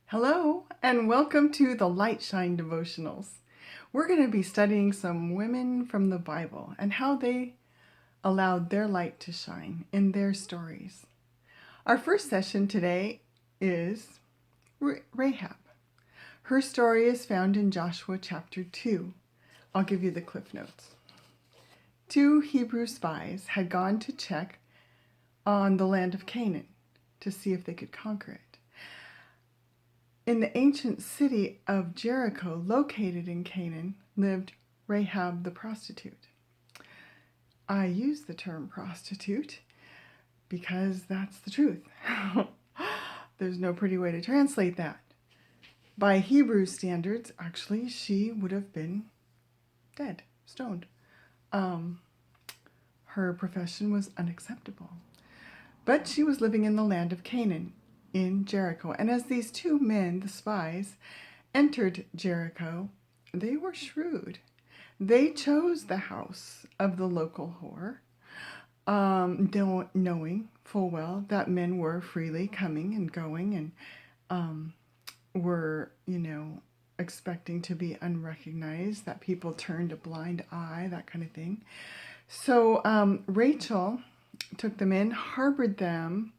Hello, and welcome to the LightShine Devotionals. We're going to be studying some women from the Bible and how they allowed their light to shine in their stories. Our first session today is Rahab. Her story is found in Joshua chapter 2. I'll give you the cliff notes. Two Hebrew spies had gone to check on the land of Canaan to see if they could conquer it. In the ancient city of Jericho, located in Canaan, lived Rahab the prostitute. I use the term prostitute because that's the truth. There's no pretty way to translate that. By Hebrew standards, actually, she would have been dead, stoned. Her profession was unacceptable. But she was living in the land of Canaan, in Jericho. And as these two men, the spies, entered Jericho, they were shrewd. They chose the house of the local whore, knowing full well that men were freely coming and going and were, expecting to be unrecognized, that people turned a blind eye, that kind of thing. So Rachel took them in, harbored them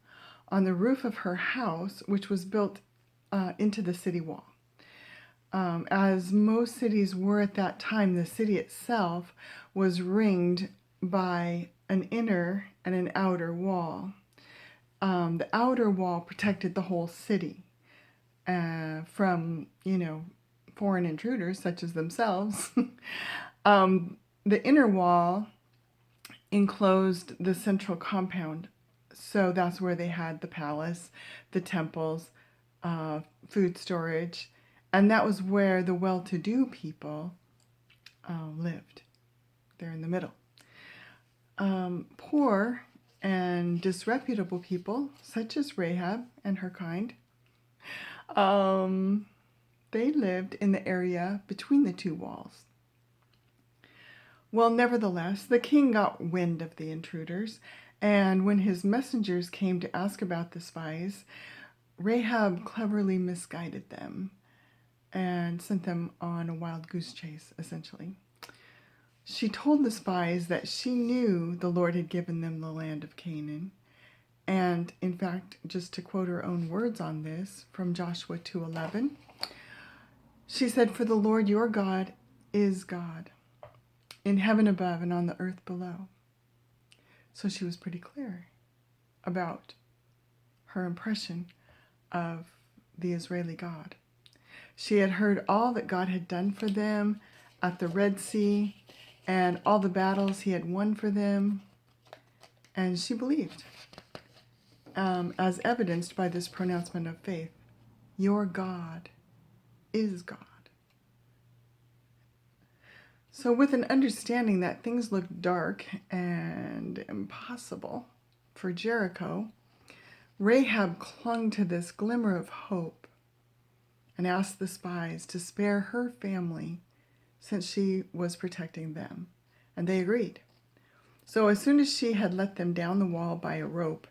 on the roof of her house, which was built into the city wall. As most cities were at that time, the city itself was ringed by an inner and an outer wall. The outer wall protected the whole city from, foreign intruders such as themselves. The inner wall enclosed the central compound. So that's where they had the palace, the temples, food storage, and that was where the well-to-do people lived. They're in the middle. Poor and disreputable people, such as Rahab and her kind, they lived in the area between the two walls. Well, nevertheless, the king got wind of the intruders, and when his messengers came to ask about the spies, Rahab cleverly misguided them and sent them on a wild goose chase, essentially. She told the spies that she knew the Lord had given them the land of Canaan. And in fact, just to quote her own words on this from Joshua 2:11, she said, "For the Lord your God is God, in heaven above and on the earth below." So she was pretty clear about her impression of the Israeli God. She had heard all that God had done for them at the Red Sea and all the battles he had won for them, and she believed, as evidenced by this pronouncement of faith: your God is God. So with an understanding that things looked dark and impossible for Jericho, Rahab clung to this glimmer of hope and asked the spies to spare her family since she was protecting them, and they agreed. So as soon as she had let them down the wall by a rope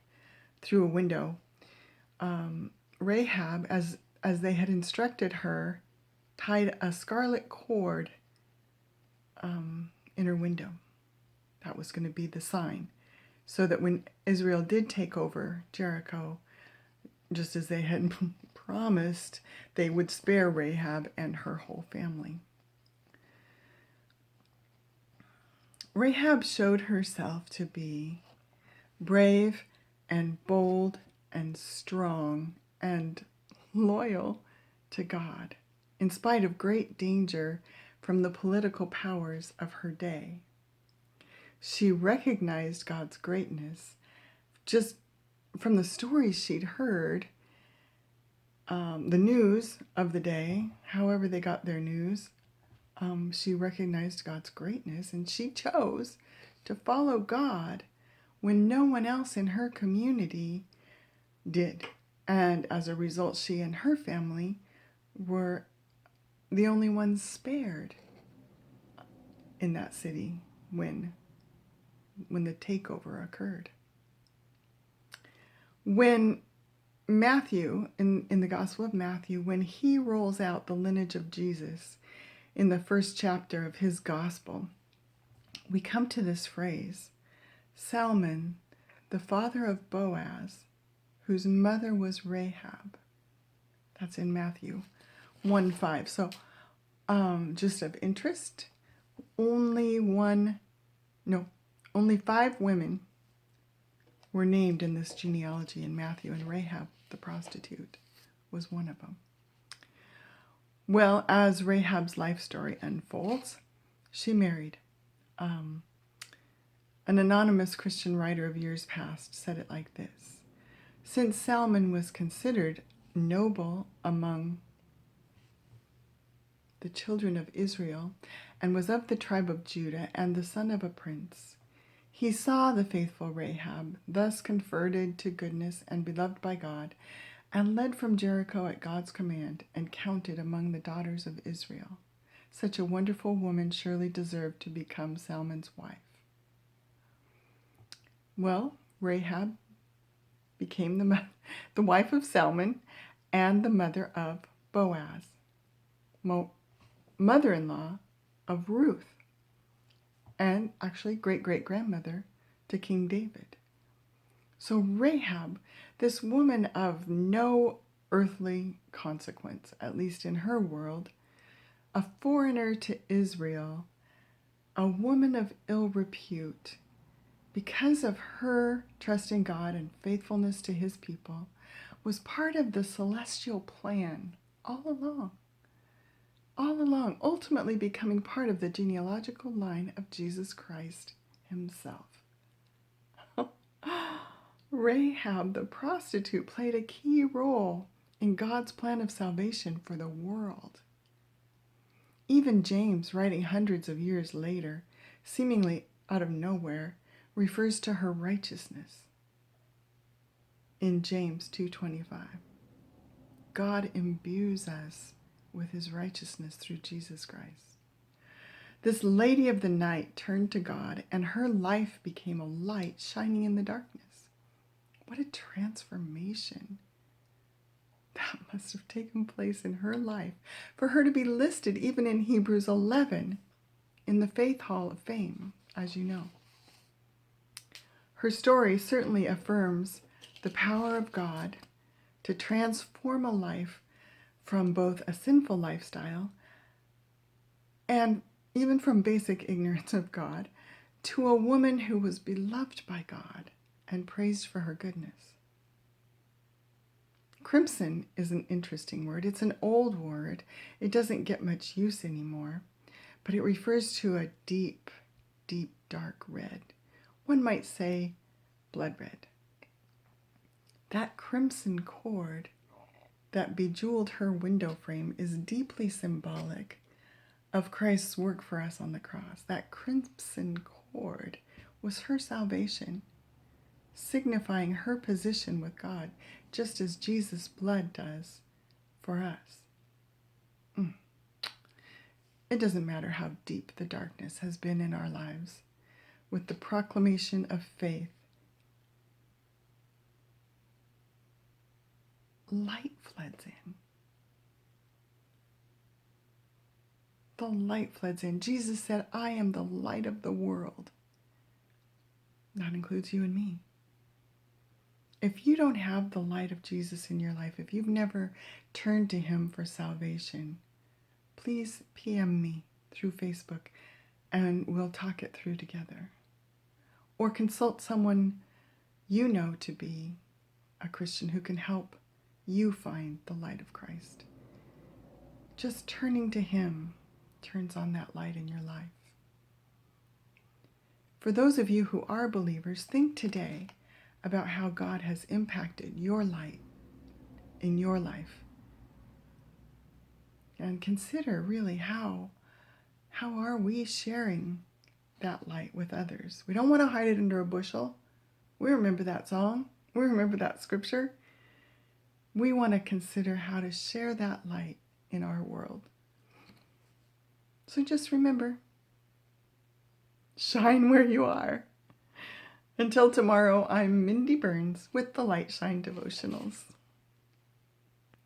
through a window, Rahab, as they had instructed her, tied a scarlet cord in her window. That was going to be the sign, so that when Israel did take over Jericho, just as they had promised, they would spare Rahab and her whole family. Rahab showed herself to be brave and bold and strong and loyal to God, in spite of great danger from the political powers of her day. She recognized God's greatness just from the stories she'd heard, the news of the day, however they got their news. She recognized God's greatness, and she chose to follow God when no one else in her community did. And as a result, she and her family were the only ones spared in that city when the takeover occurred. When Matthew, in the Gospel of Matthew, when he rolls out the lineage of Jesus in the first chapter of his Gospel, we come to this phrase, Salmon, the father of Boaz, whose mother was Rahab. That's in Matthew 1:5. So just of interest, only 5 women were named in this genealogy in Matthew, and Rahab, the prostitute, was one of them. Well, as Rahab's life story unfolds, she married. An anonymous Christian writer of years past said it like this: since Salmon was considered noble among the children of Israel and was of the tribe of Judah and the son of a prince, he saw the faithful Rahab, thus converted to goodness and beloved by God, and led from Jericho at God's command, and counted among the daughters of Israel. Such a wonderful woman surely deserved to become Salmon's wife. Well, Rahab became the wife of Salmon and the mother of Boaz, mother-in-law of Ruth, and actually great-great-grandmother to King David. So Rahab, this woman of no earthly consequence, at least in her world, a foreigner to Israel, a woman of ill repute, because of her trust in God and faithfulness to his people, was part of the celestial plan all along, ultimately becoming part of the genealogical line of Jesus Christ himself. Rahab, the prostitute, played a key role in God's plan of salvation for the world. Even James, writing hundreds of years later, seemingly out of nowhere, refers to her righteousness. In James 2:25, God imbues us with his righteousness through Jesus Christ. This lady of the night turned to God, and her life became a light shining in the darkness. What a transformation that must have taken place in her life for her to be listed even in Hebrews 11 in the Faith Hall of Fame, as you know. Her story certainly affirms the power of God to transform a life from both a sinful lifestyle and even from basic ignorance of God to a woman who was beloved by God and praised for her goodness. Crimson is an interesting word. It's an old word. It doesn't get much use anymore, but it refers to a deep, deep, dark red. One might say blood red. That crimson cord that bejeweled her window frame is deeply symbolic of Christ's work for us on the cross. That crimson cord was her salvation, signifying her position with God, just as Jesus' blood does for us. It doesn't matter how deep the darkness has been in our lives. With the proclamation of faith, light floods in. The light floods in. Jesus said, I am the light of the world. That includes you and me. If you don't have the light of Jesus in your life, if you've never turned to him for salvation, please PM me through Facebook and we'll talk it through together. Or consult someone you know to be a Christian who can help you find the light of Christ. Just turning to him turns on that light in your life. For those of you who are believers, think today about how God has impacted your light in your life. And consider really how are we sharing that light with others. We don't want to hide it under a bushel. We remember that song. We remember that scripture. We want to consider how to share that light in our world. So just remember, shine where you are. Until tomorrow, I'm Mindy Burns with the LightShine Devotionals.